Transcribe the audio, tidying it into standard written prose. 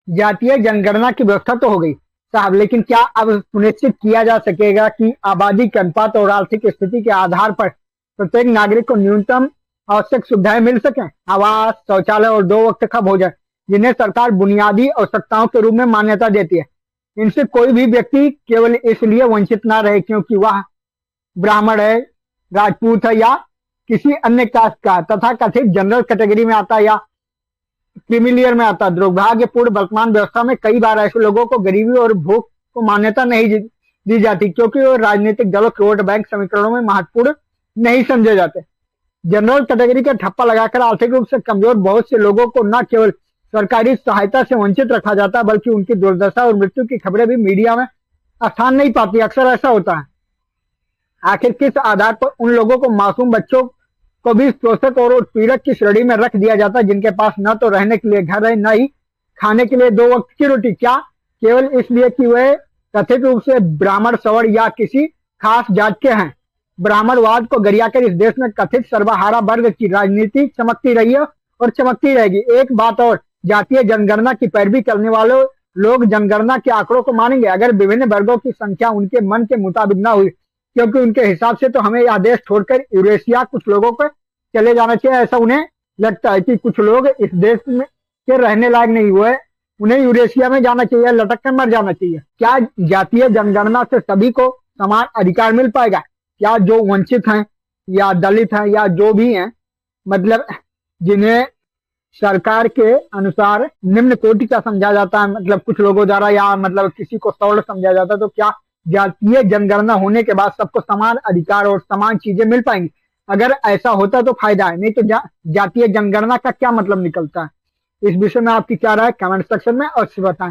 जातीय जनगणना की व्यवस्था तो हो गई साहब, लेकिन क्या अब सुनिश्चित किया जा सकेगा कि आबादी के अनुपात और आर्थिक स्थिति के आधार पर प्रत्येक नागरिक को न्यूनतम आवश्यक सुविधाएं मिल सकें? आवास, शौचालय और 2 वक्त का भोजन, जिन्हें सरकार बुनियादी आवश्यकताओं के रूप में मान्यता देती है, इनसे कोई भी व्यक्ति केवल इसलिए वंचित ना रहे क्योंकि वह ब्राह्मण है, राजपूत है या किसी अन्य कास्ट का तथा कथित जनरल कैटेगरी में आता है या क्रीमिलियर में आता। दुर्भाग्यपूर्ण वर्तमान व्यवस्था में कई बार ऐसे लोगों को गरीबी और भूख को मान्यता नहीं दी जाती क्योंकि वो राजनीतिक दलों के वोट बैंक समीकरणों में महत्वपूर्ण नहीं समझे जाते। जनरल कैटेगरी का ठप्पा लगाकर आर्थिक रूप से कमजोर बहुत से लोगों को न केवल सरकारी सहायता से वंचित रखा जाता है बल्कि उनकी दुर्दशा और मृत्यु की खबरें भी मीडिया में स्थान नहीं पाती। अक्सर ऐसा होता है। आखिर किस आधार पर उन लोगों को, मासूम बच्चों को भी शोषक और उत्पीड़क की श्रेणी में रख दिया जाता है जिनके पास न तो रहने के लिए घर है, न ही खाने के लिए 2 वक्त की रोटी? क्या केवल इसलिए कि वे कथित रूप से ब्राह्मण, सवर्ण या किसी खास जात के हैं? ब्राह्मणवाद को गरियाकर इस देश में कथित सर्वहारा वर्ग की राजनीति चमकती रही है और चमकती रहेगी। एक बात और, जातीय जनगणना की पैरवी करने वाले लोग जनगणना के आंकड़ों को मानेंगे अगर विभिन्न वर्गों की संख्या उनके मन के मुताबिक ना हुई, क्योंकि उनके हिसाब से तो हमें यह देश छोड़कर यूरेशिया कुछ लोगों को चले जाना चाहिए। ऐसा उन्हें लगता है कि कुछ लोग इस देश में के रहने लायक नहीं हुए, उन्हें यूरेशिया में जाना चाहिए, लटक कर मर जाना चाहिए। क्या जातीय जनगणना से सभी को समान अधिकार मिल पाएगा? क्या जो वंचित हैं या दलित हैं या जो भी हैं, मतलब जिन्हें सरकार के अनुसार निम्न कोटि का समझा जाता है, मतलब कुछ लोगों द्वारा, या मतलब किसी को सवर्ण समझा जाता है, तो क्या जातीय जनगणना होने के बाद सबको समान अधिकार और समान चीजें मिल पाएंगी? अगर ऐसा होता तो फायदा है, नहीं तो जातीय जनगणना का क्या मतलब निकलता है? इस विषय में आपकी क्या राय, कमेंट सेक्शन में अवश्य बताएं।